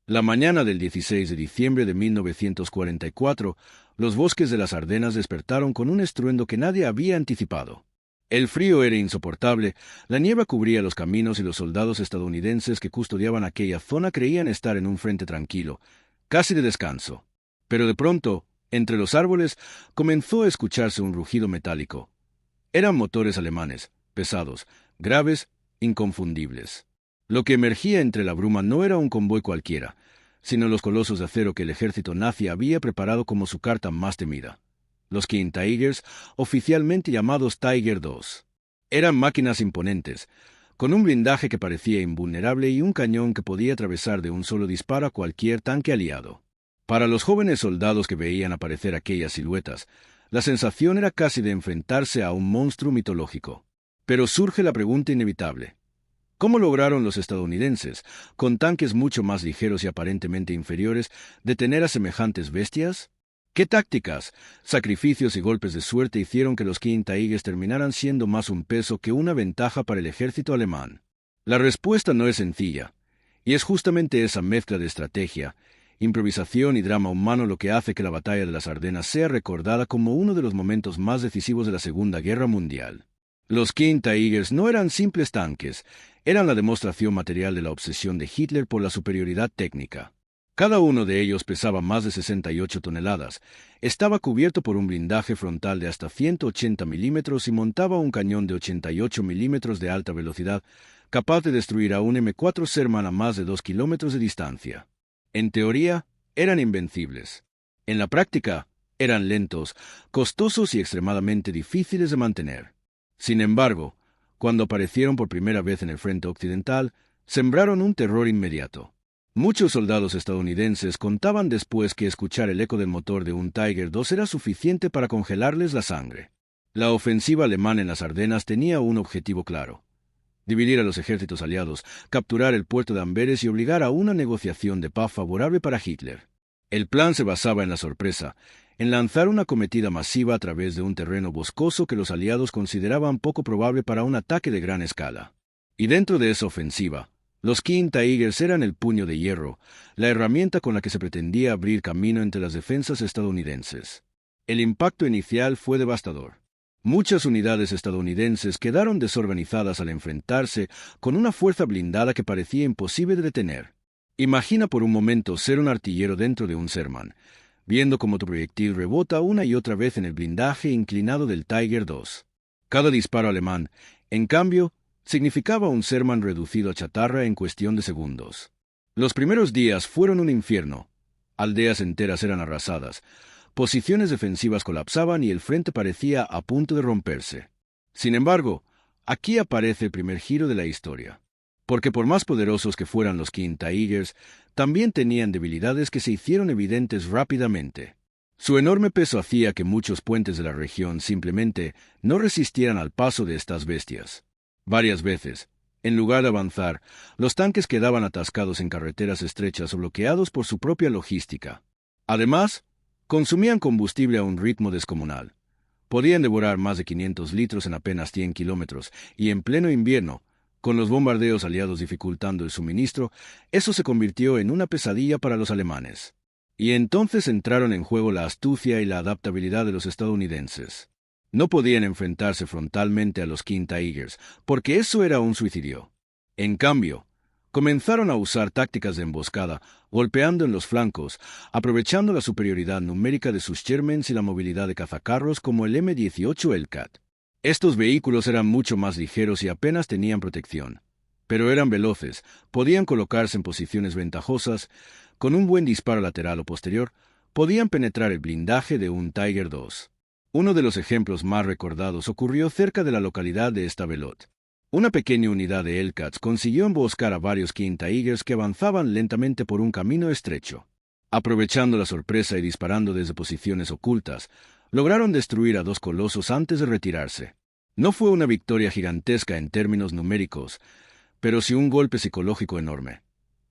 La mañana del 16 de diciembre de 1944, los bosques de las Ardenas despertaron con un estruendo que nadie había anticipado. El frío era insoportable, la niebla cubría los caminos y los soldados estadounidenses que custodiaban aquella zona creían estar en un frente tranquilo, casi de descanso. Pero de pronto, entre los árboles, comenzó a escucharse un rugido metálico. Eran motores alemanes, pesados, graves, inconfundibles. Lo que emergía entre la bruma no era un convoy cualquiera, sino los colosos de acero que el ejército nazi había preparado como su carta más temida. Los King Tigers, oficialmente llamados Tiger II. Eran máquinas imponentes, con un blindaje que parecía invulnerable y un cañón que podía atravesar de un solo disparo a cualquier tanque aliado. Para los jóvenes soldados que veían aparecer aquellas siluetas, la sensación era casi de enfrentarse a un monstruo mitológico. Pero surge la pregunta inevitable. ¿Cómo lograron los estadounidenses, con tanques mucho más ligeros y aparentemente inferiores, detener a semejantes bestias? ¿Qué tácticas, sacrificios y golpes de suerte hicieron que los King Tigers terminaran siendo más un peso que una ventaja para el ejército alemán? La respuesta no es sencilla, y es justamente esa mezcla de estrategia, improvisación y drama humano lo que hace que la Batalla de las Ardenas sea recordada como uno de los momentos más decisivos de la Segunda Guerra Mundial. Los King Tigers no eran simples tanques, eran la demostración material de la obsesión de Hitler por la superioridad técnica. Cada uno de ellos pesaba más de 68 toneladas, estaba cubierto por un blindaje frontal de hasta 180 milímetros y montaba un cañón de 88 milímetros de alta velocidad, capaz de destruir a un M4 Sherman a más de 2 kilómetros de distancia. En teoría, eran invencibles. En la práctica, eran lentos, costosos y extremadamente difíciles de mantener. Sin embargo, cuando aparecieron por primera vez en el frente occidental, sembraron un terror inmediato. Muchos soldados estadounidenses contaban después que escuchar el eco del motor de un Tiger II era suficiente para congelarles la sangre. La ofensiva alemana en las Ardenas tenía un objetivo claro: dividir a los ejércitos aliados, capturar el puerto de Amberes y obligar a una negociación de paz favorable para Hitler. El plan se basaba en la sorpresa, en lanzar una acometida masiva a través de un terreno boscoso que los aliados consideraban poco probable para un ataque de gran escala. Y dentro de esa ofensiva, los King Tigers eran el puño de hierro, la herramienta con la que se pretendía abrir camino entre las defensas estadounidenses. El impacto inicial fue devastador. Muchas unidades estadounidenses quedaron desorganizadas al enfrentarse con una fuerza blindada que parecía imposible de detener. Imagina por un momento ser un artillero dentro de un Sherman, viendo cómo tu proyectil rebota una y otra vez en el blindaje inclinado del Tiger II. Cada disparo alemán, en cambio, significaba un Sherman reducido a chatarra en cuestión de segundos. Los primeros días fueron un infierno. Aldeas enteras eran arrasadas, posiciones defensivas colapsaban y el frente parecía a punto de romperse. Sin embargo, aquí aparece el primer giro de la historia. Porque por más poderosos que fueran los King Tigers, también tenían debilidades que se hicieron evidentes rápidamente. Su enorme peso hacía que muchos puentes de la región simplemente no resistieran al paso de estas bestias. Varias veces, en lugar de avanzar, los tanques quedaban atascados en carreteras estrechas o bloqueados por su propia logística. Además, consumían combustible a un ritmo descomunal. Podían devorar más de 500 litros en apenas 100 kilómetros, y en pleno invierno, con los bombardeos aliados dificultando el suministro, eso se convirtió en una pesadilla para los alemanes. Y entonces entraron en juego la astucia y la adaptabilidad de los estadounidenses. No podían enfrentarse frontalmente a los King Tigers, porque eso era un suicidio. En cambio, comenzaron a usar tácticas de emboscada, golpeando en los flancos, aprovechando la superioridad numérica de sus Shermans y la movilidad de cazacarros como el M-18 Hellcat. Estos vehículos eran mucho más ligeros y apenas tenían protección, pero eran veloces, podían colocarse en posiciones ventajosas, con un buen disparo lateral o posterior, podían penetrar el blindaje de un Tiger II. Uno de los ejemplos más recordados ocurrió cerca de la localidad de Stavelot. Una pequeña unidad de Hellcats consiguió emboscar a varios King Tigers que avanzaban lentamente por un camino estrecho. Aprovechando la sorpresa y disparando desde posiciones ocultas, lograron destruir a dos colosos antes de retirarse. No fue una victoria gigantesca en términos numéricos, pero sí un golpe psicológico enorme.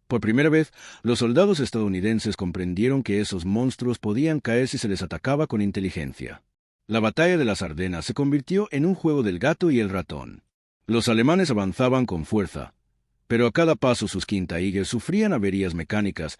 Por primera vez, los soldados estadounidenses comprendieron que esos monstruos podían caer si se les atacaba con inteligencia. La batalla de las Ardenas se convirtió en un juego del gato y el ratón. Los alemanes avanzaban con fuerza, Pero a cada paso sus King Tigers sufrían averías mecánicas,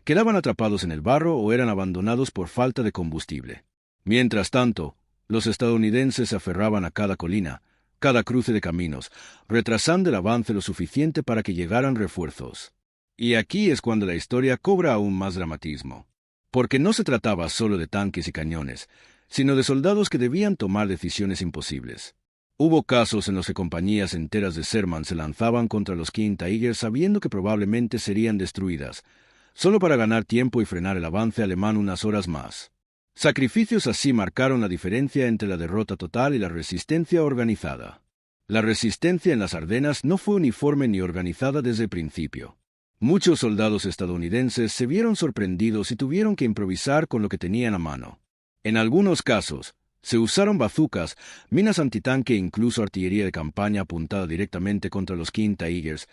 quedaban atrapados en el barro o eran abandonados por falta de combustible. Mientras tanto, los estadounidenses se aferraban a cada colina, cada cruce de caminos, retrasando el avance lo suficiente para que llegaran refuerzos. Y aquí es cuando la historia cobra aún más dramatismo. Porque no se trataba solo de tanques y cañones, sino de soldados que debían tomar decisiones imposibles. Hubo casos en los que compañías enteras de Sherman se lanzaban contra los King Tigers sabiendo que probablemente serían destruidas, solo para ganar tiempo y frenar el avance alemán unas horas más. Sacrificios así marcaron la diferencia entre la derrota total y la resistencia organizada. La resistencia en las Ardenas no fue uniforme ni organizada desde el principio. Muchos soldados estadounidenses se vieron sorprendidos y tuvieron que improvisar con lo que tenían a mano. En algunos casos, se usaron bazucas, minas antitanque e incluso artillería de campaña apuntada directamente contra los King Tigers,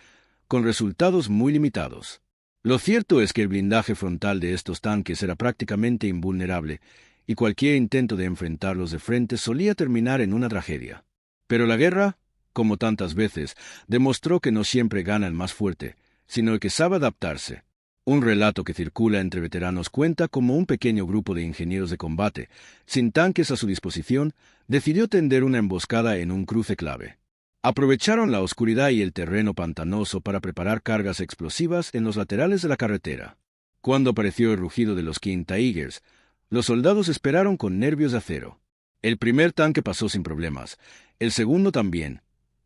con resultados muy limitados. Lo cierto es que el blindaje frontal de estos tanques era prácticamente invulnerable, y cualquier intento de enfrentarlos de frente solía terminar en una tragedia. Pero la guerra, como tantas veces, demostró que no siempre gana el más fuerte, sino el que sabe adaptarse. Un relato que circula entre veteranos cuenta cómo un pequeño grupo de ingenieros de combate, sin tanques a su disposición, decidió tender una emboscada en un cruce clave. Aprovecharon la oscuridad y el terreno pantanoso para preparar cargas explosivas en los laterales de la carretera. Cuando apareció el rugido de los King Tigers, los soldados esperaron con nervios de acero. El primer tanque pasó sin problemas, el segundo también,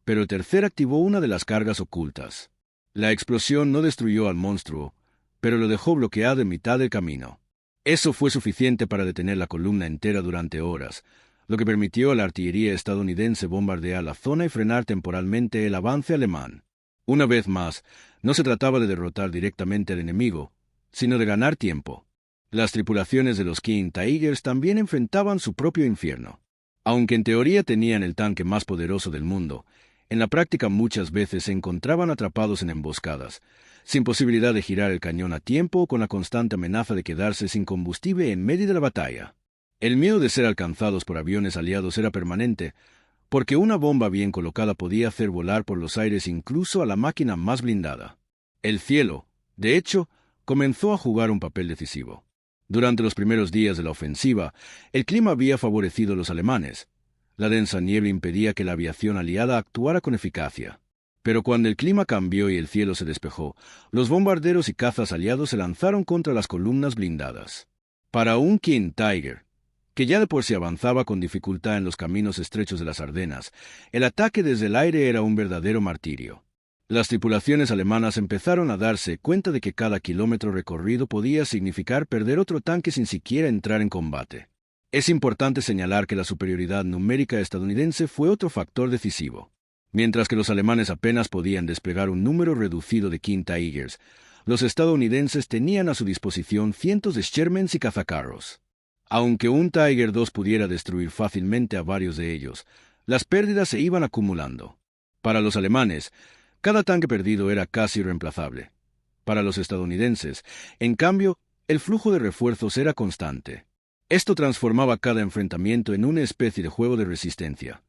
pero el tercer activó una de las cargas ocultas. La explosión no destruyó al monstruo, pero lo dejó bloqueado en mitad del camino. Eso fue suficiente para detener la columna entera durante horas, lo que permitió a la artillería estadounidense bombardear la zona y frenar temporalmente el avance alemán. Una vez más, no se trataba de derrotar directamente al enemigo, sino de ganar tiempo. Las tripulaciones de los King Tigers también enfrentaban su propio infierno. Aunque en teoría tenían el tanque más poderoso del mundo, en la práctica muchas veces se encontraban atrapados en emboscadas, sin posibilidad de girar el cañón a tiempo o con la constante amenaza de quedarse sin combustible en medio de la batalla. El miedo de ser alcanzados por aviones aliados era permanente, porque una bomba bien colocada podía hacer volar por los aires incluso a la máquina más blindada. El cielo, de hecho, comenzó a jugar un papel decisivo. Durante los primeros días de la ofensiva, el clima había favorecido a los alemanes. La densa niebla impedía que la aviación aliada actuara con eficacia. Pero cuando el clima cambió y el cielo se despejó, los bombarderos y cazas aliados se lanzaron contra las columnas blindadas. Para un King Tiger, que ya de por sí avanzaba con dificultad en los caminos estrechos de las Ardenas, el ataque desde el aire era un verdadero martirio. Las tripulaciones alemanas empezaron a darse cuenta de que cada kilómetro recorrido podía significar perder otro tanque sin siquiera entrar en combate. Es importante señalar que la superioridad numérica estadounidense fue otro factor decisivo. Mientras que los alemanes apenas podían desplegar un número reducido de King Tigers, los estadounidenses tenían a su disposición cientos de Shermans y cazacarros. Aunque un Tiger II pudiera destruir fácilmente a varios de ellos, las pérdidas se iban acumulando. Para los alemanes, cada tanque perdido era casi irreemplazable. Para los estadounidenses, en cambio, el flujo de refuerzos era constante. Esto transformaba cada enfrentamiento en una especie de juego de resistencia.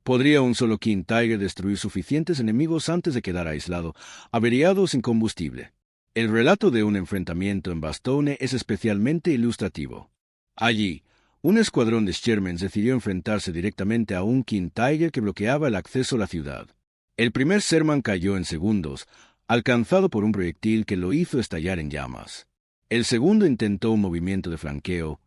¿Podría un solo King Tiger destruir suficientes enemigos antes de quedar aislado, averiado o sin combustible? El relato de un enfrentamiento en Bastogne es especialmente ilustrativo. Allí, un escuadrón de Shermans decidió enfrentarse directamente a un King Tiger que bloqueaba el acceso a la ciudad. El primer Sherman cayó en segundos, alcanzado por un proyectil que lo hizo estallar en llamas. El segundo intentó un movimiento de flanqueo,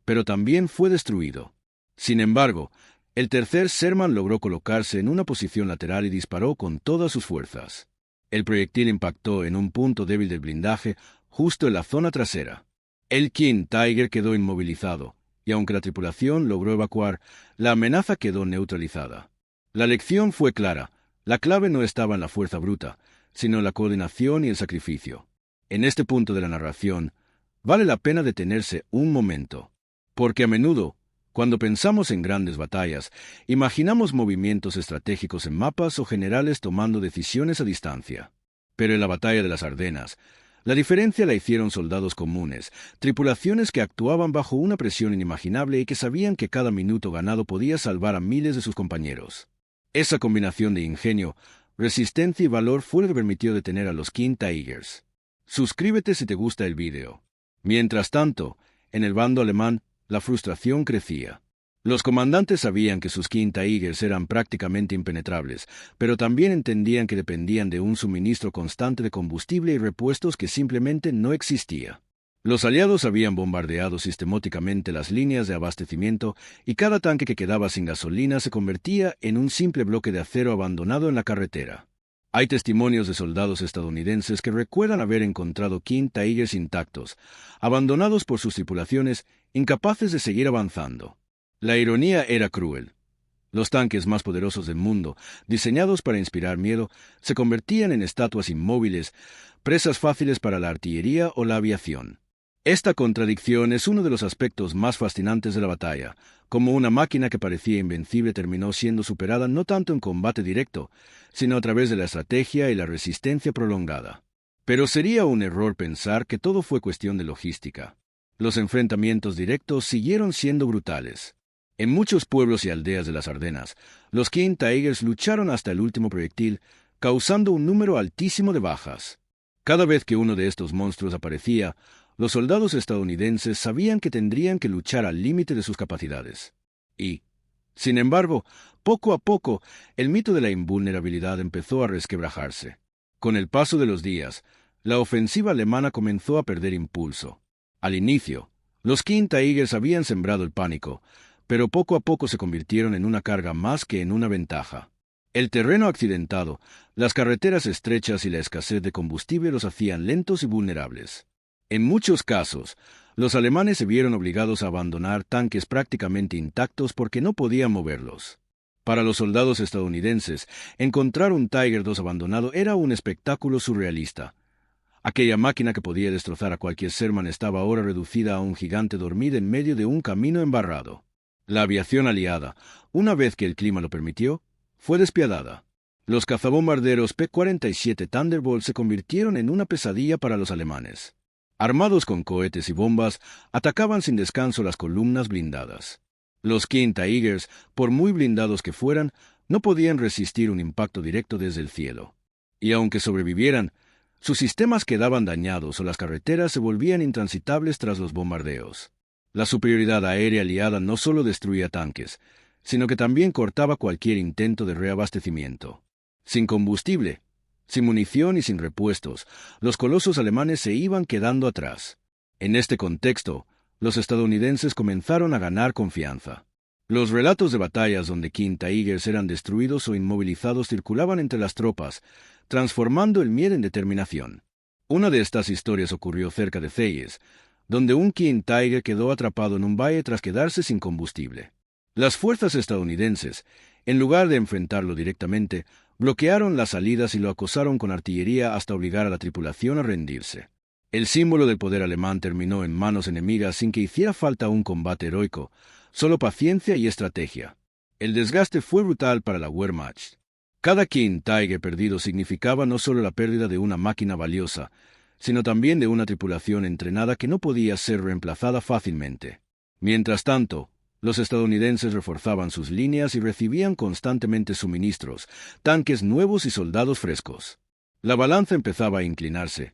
pero también fue destruido. Sin embargo, el tercer Sherman logró colocarse en una posición lateral y disparó con todas sus fuerzas. El proyectil impactó en un punto débil del blindaje, justo en la zona trasera. El King Tiger quedó inmovilizado, y aunque la tripulación logró evacuar, la amenaza quedó neutralizada. La lección fue clara: la clave no estaba en la fuerza bruta, sino en la coordinación y el sacrificio. En este punto de la narración, vale la pena detenerse un momento, porque a menudo, cuando pensamos en grandes batallas, imaginamos movimientos estratégicos en mapas o generales tomando decisiones a distancia. Pero en la batalla de las Ardenas, la diferencia la hicieron soldados comunes, tripulaciones que actuaban bajo una presión inimaginable y que sabían que cada minuto ganado podía salvar a miles de sus compañeros. Esa combinación de ingenio, resistencia y valor fue lo que permitió detener a los King Tigers. Suscríbete si te gusta el video. Mientras tanto, en el bando alemán, la frustración crecía. Los comandantes sabían que sus King Tigers eran prácticamente impenetrables, pero también entendían que dependían de un suministro constante de combustible y repuestos que simplemente no existía. Los aliados habían bombardeado sistemáticamente las líneas de abastecimiento y cada tanque que quedaba sin gasolina se convertía en un simple bloque de acero abandonado en la carretera. Hay testimonios de soldados estadounidenses que recuerdan haber encontrado King Tigers intactos, abandonados por sus tripulaciones, incapaces de seguir avanzando. La ironía era cruel. Los tanques más poderosos del mundo, diseñados para inspirar miedo, se convertían en estatuas inmóviles, presas fáciles para la artillería o la aviación. Esta contradicción es uno de los aspectos más fascinantes de la batalla, como una máquina que parecía invencible terminó siendo superada no tanto en combate directo, sino a través de la estrategia y la resistencia prolongada. Pero sería un error pensar que todo fue cuestión de logística. Los enfrentamientos directos siguieron siendo brutales. En muchos pueblos y aldeas de las Ardenas, los King Tigers lucharon hasta el último proyectil, causando un número altísimo de bajas. Cada vez que uno de estos monstruos aparecía, los soldados estadounidenses sabían que tendrían que luchar al límite de sus capacidades. Y, sin embargo, poco a poco, el mito de la invulnerabilidad empezó a resquebrajarse. Con el paso de los días, la ofensiva alemana comenzó a perder impulso. Al inicio, los King Tigers habían sembrado el pánico, pero poco a poco se convirtieron en una carga más que en una ventaja. El terreno accidentado, las carreteras estrechas y la escasez de combustible los hacían lentos y vulnerables. En muchos casos, los alemanes se vieron obligados a abandonar tanques prácticamente intactos porque no podían moverlos. Para los soldados estadounidenses, encontrar un Tiger II abandonado era un espectáculo surrealista. Aquella máquina que podía destrozar a cualquier Sherman estaba ahora reducida a un gigante dormido en medio de un camino embarrado. La aviación aliada, una vez que el clima lo permitió, fue despiadada. Los cazabombarderos P-47 Thunderbolt se convirtieron en una pesadilla para los alemanes. Armados con cohetes y bombas, atacaban sin descanso las columnas blindadas. Los King Tigers, por muy blindados que fueran, no podían resistir un impacto directo desde el cielo. Y aunque sobrevivieran, sus sistemas quedaban dañados o las carreteras se volvían intransitables tras los bombardeos. La superioridad aérea aliada no solo destruía tanques, sino que también cortaba cualquier intento de reabastecimiento. Sin combustible, sin munición y sin repuestos, los colosos alemanes se iban quedando atrás. En este contexto, los estadounidenses comenzaron a ganar confianza. Los relatos de batallas donde King Tigers eran destruidos o inmovilizados circulaban entre las tropas, transformando el miedo en determinación. Una de estas historias ocurrió cerca de Fayes, donde un King Tiger quedó atrapado en un valle tras quedarse sin combustible. Las fuerzas estadounidenses, en lugar de enfrentarlo directamente, bloquearon las salidas y lo acosaron con artillería hasta obligar a la tripulación a rendirse. El símbolo del poder alemán terminó en manos enemigas sin que hiciera falta un combate heroico, solo paciencia y estrategia. El desgaste fue brutal para la Wehrmacht. Cada King Tiger perdido significaba no solo la pérdida de una máquina valiosa, sino también de una tripulación entrenada que no podía ser reemplazada fácilmente. Mientras tanto, los estadounidenses reforzaban sus líneas y recibían constantemente suministros, tanques nuevos y soldados frescos. La balanza empezaba a inclinarse,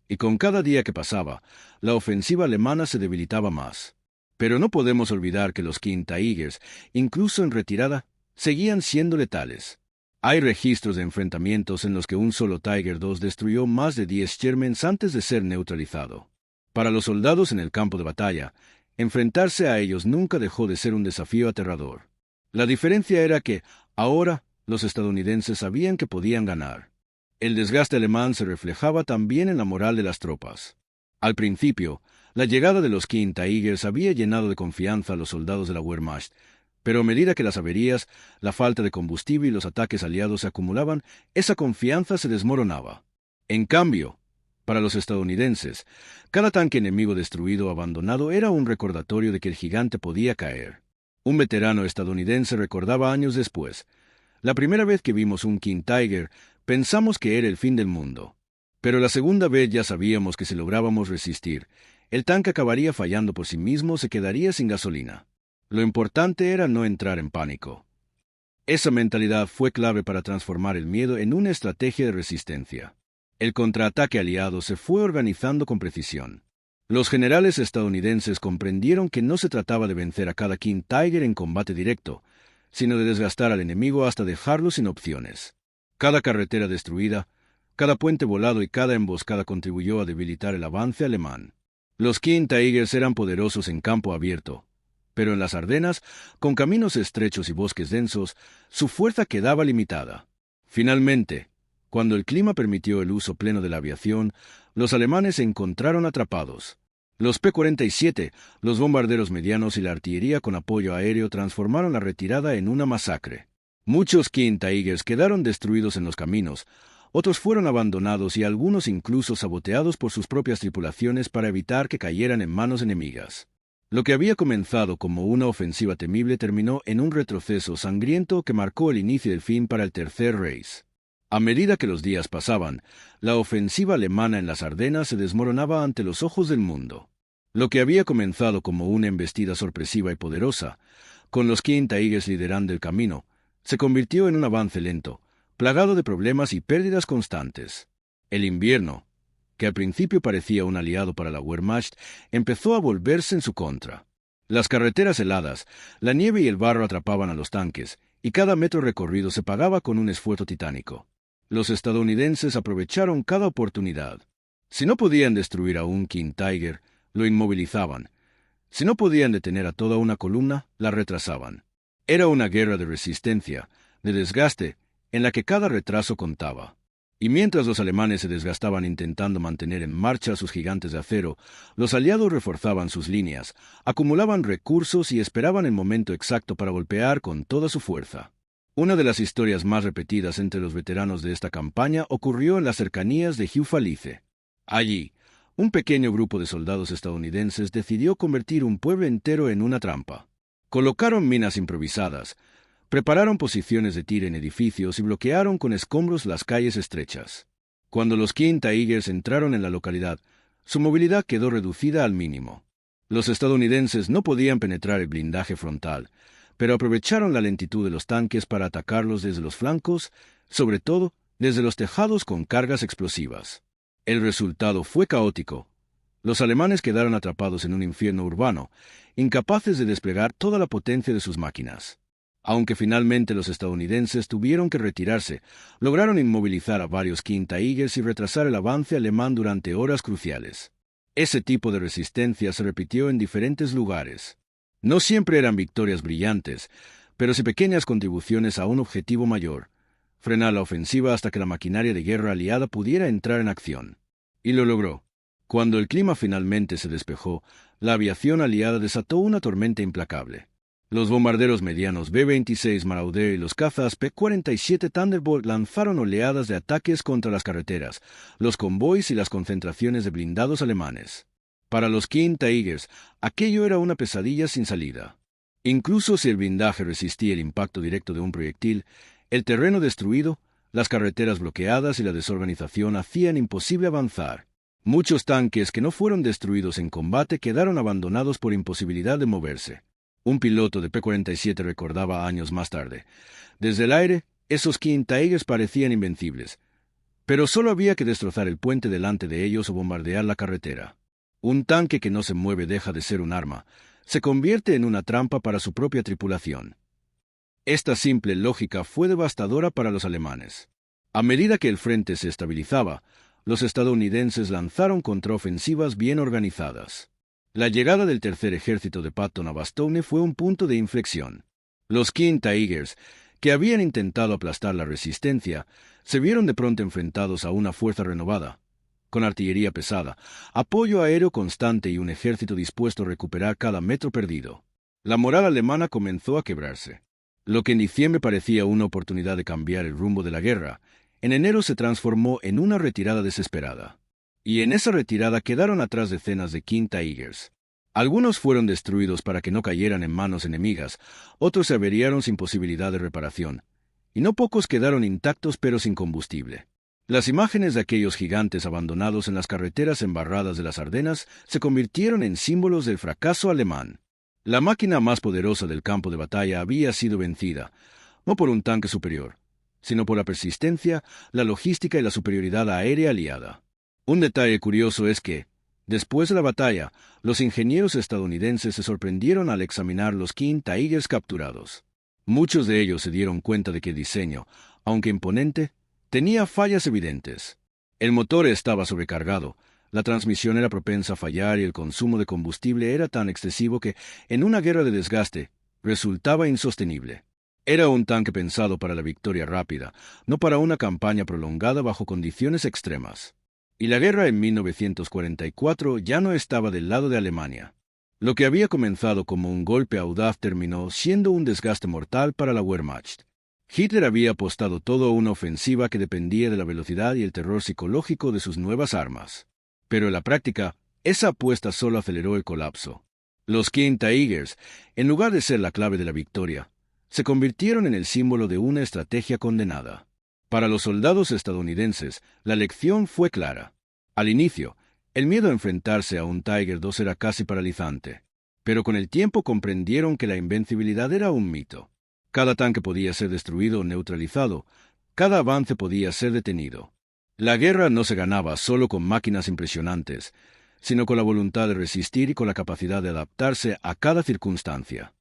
y con cada día que pasaba, la ofensiva alemana se debilitaba más. Pero no podemos olvidar que los King Tigers, incluso en retirada, seguían siendo letales. Hay registros de enfrentamientos en los que un solo Tiger II destruyó más de 10 Shermans antes de ser neutralizado. Para los soldados en el campo de batalla, enfrentarse a ellos nunca dejó de ser un desafío aterrador. La diferencia era que, ahora, los estadounidenses sabían que podían ganar. El desgaste alemán se reflejaba también en la moral de las tropas. Al principio, la llegada de los King Tigers había llenado de confianza a los soldados de la Wehrmacht, pero a medida que las averías, la falta de combustible y los ataques aliados se acumulaban, esa confianza se desmoronaba. En cambio, para los estadounidenses, cada tanque enemigo destruido o abandonado era un recordatorio de que el gigante podía caer. Un veterano estadounidense recordaba años después: la primera vez que vimos un King Tiger, pensamos que era el fin del mundo. Pero la segunda vez ya sabíamos que si lográbamos resistir, el tanque acabaría fallando por sí mismo, se quedaría sin gasolina. Lo importante era no entrar en pánico. Esa mentalidad fue clave para transformar el miedo en una estrategia de resistencia. El contraataque aliado se fue organizando con precisión. Los generales estadounidenses comprendieron que no se trataba de vencer a cada King Tiger en combate directo, sino de desgastar al enemigo hasta dejarlo sin opciones. Cada carretera destruida, cada puente volado y cada emboscada contribuyó a debilitar el avance alemán. Los King Tigers eran poderosos en campo abierto, pero en las Ardenas, con caminos estrechos y bosques densos, su fuerza quedaba limitada. Finalmente, cuando el clima permitió el uso pleno de la aviación, los alemanes se encontraron atrapados. Los P-47, los bombarderos medianos y la artillería con apoyo aéreo transformaron la retirada en una masacre. Muchos King Tigers quedaron destruidos en los caminos, otros fueron abandonados y algunos incluso saboteados por sus propias tripulaciones para evitar que cayeran en manos enemigas. Lo que había comenzado como una ofensiva temible terminó en un retroceso sangriento que marcó el inicio del fin para el Tercer Reich. A medida que los días pasaban, la ofensiva alemana en las Ardenas se desmoronaba ante los ojos del mundo. Lo que había comenzado como una embestida sorpresiva y poderosa, con los King Tigers liderando el camino, se convirtió en un avance lento, plagado de problemas y pérdidas constantes. El invierno, que al principio parecía un aliado para la Wehrmacht, empezó a volverse en su contra. Las carreteras heladas, la nieve y el barro atrapaban a los tanques, y cada metro recorrido se pagaba con un esfuerzo titánico. Los estadounidenses aprovecharon cada oportunidad. Si no podían destruir a un King Tiger, lo inmovilizaban. Si no podían detener a toda una columna, la retrasaban. Era una guerra de resistencia, de desgaste, en la que cada retraso contaba. Y mientras los alemanes se desgastaban intentando mantener en marcha a sus gigantes de acero, los aliados reforzaban sus líneas, acumulaban recursos y esperaban el momento exacto para golpear con toda su fuerza. Una de las historias más repetidas entre los veteranos de esta campaña ocurrió en las cercanías de Hufalize. Allí, un pequeño grupo de soldados estadounidenses decidió convertir un pueblo entero en una trampa. Colocaron minas improvisadas, prepararon posiciones de tiro en edificios y bloquearon con escombros las calles estrechas. Cuando los King Tigers entraron en la localidad, su movilidad quedó reducida al mínimo. Los estadounidenses no podían penetrar el blindaje frontal, pero aprovecharon la lentitud de los tanques para atacarlos desde los flancos, sobre todo desde los tejados con cargas explosivas. El resultado fue caótico. Los alemanes quedaron atrapados en un infierno urbano, incapaces de desplegar toda la potencia de sus máquinas. Aunque finalmente los estadounidenses tuvieron que retirarse, lograron inmovilizar a varios King Tigers y retrasar el avance alemán durante horas cruciales. Ese tipo de resistencia se repitió en diferentes lugares. No siempre eran victorias brillantes, pero sí pequeñas contribuciones a un objetivo mayor: frenar la ofensiva hasta que la maquinaria de guerra aliada pudiera entrar en acción. Y lo logró. Cuando el clima finalmente se despejó, la aviación aliada desató una tormenta implacable. Los bombarderos medianos B-26 Marauder y los cazas P-47 Thunderbolt lanzaron oleadas de ataques contra las carreteras, los convoys y las concentraciones de blindados alemanes. Para los King Tigers, aquello era una pesadilla sin salida. Incluso si el blindaje resistía el impacto directo de un proyectil, el terreno destruido, las carreteras bloqueadas y la desorganización hacían imposible avanzar. Muchos tanques que no fueron destruidos en combate quedaron abandonados por imposibilidad de moverse. Un piloto de P-47 recordaba años más tarde: desde el aire, esos King Tigers parecían invencibles, pero solo había que destrozar el puente delante de ellos o bombardear la carretera. Un tanque que no se mueve deja de ser un arma, se convierte en una trampa para su propia tripulación. Esta simple lógica fue devastadora para los alemanes. A medida que el frente se estabilizaba, los estadounidenses lanzaron contraofensivas bien organizadas. La llegada del Tercer Ejército de Patton a Bastogne fue un punto de inflexión. Los King Tigers, que habían intentado aplastar la resistencia, se vieron de pronto enfrentados a una fuerza renovada, con artillería pesada, apoyo aéreo constante y un ejército dispuesto a recuperar cada metro perdido. La moral alemana comenzó a quebrarse. Lo que en diciembre parecía una oportunidad de cambiar el rumbo de la guerra, en enero se transformó en una retirada desesperada. Y en esa retirada quedaron atrás decenas de King Tigers. Algunos fueron destruidos para que no cayeran en manos enemigas, otros se averiaron sin posibilidad de reparación, y no pocos quedaron intactos pero sin combustible. Las imágenes de aquellos gigantes abandonados en las carreteras embarradas de las Ardenas se convirtieron en símbolos del fracaso alemán. La máquina más poderosa del campo de batalla había sido vencida, no por un tanque superior, sino por la persistencia, la logística y la superioridad aérea aliada. Un detalle curioso es que, después de la batalla, los ingenieros estadounidenses se sorprendieron al examinar los King Tigers capturados. Muchos de ellos se dieron cuenta de que el diseño, aunque imponente, tenía fallas evidentes. El motor estaba sobrecargado, la transmisión era propensa a fallar y el consumo de combustible era tan excesivo que, en una guerra de desgaste, resultaba insostenible. Era un tanque pensado para la victoria rápida, no para una campaña prolongada bajo condiciones extremas. Y la guerra en 1944 ya no estaba del lado de Alemania. Lo que había comenzado como un golpe audaz terminó siendo un desgaste mortal para la Wehrmacht. Hitler había apostado todo a una ofensiva que dependía de la velocidad y el terror psicológico de sus nuevas armas. Pero en la práctica, esa apuesta solo aceleró el colapso. Los King Tigers, en lugar de ser la clave de la victoria, se convirtieron en el símbolo de una estrategia condenada. Para los soldados estadounidenses, la lección fue clara. Al inicio, el miedo a enfrentarse a un Tiger II era casi paralizante, pero con el tiempo comprendieron que la invencibilidad era un mito. Cada tanque podía ser destruido o neutralizado, cada avance podía ser detenido. La guerra no se ganaba solo con máquinas impresionantes, sino con la voluntad de resistir y con la capacidad de adaptarse a cada circunstancia.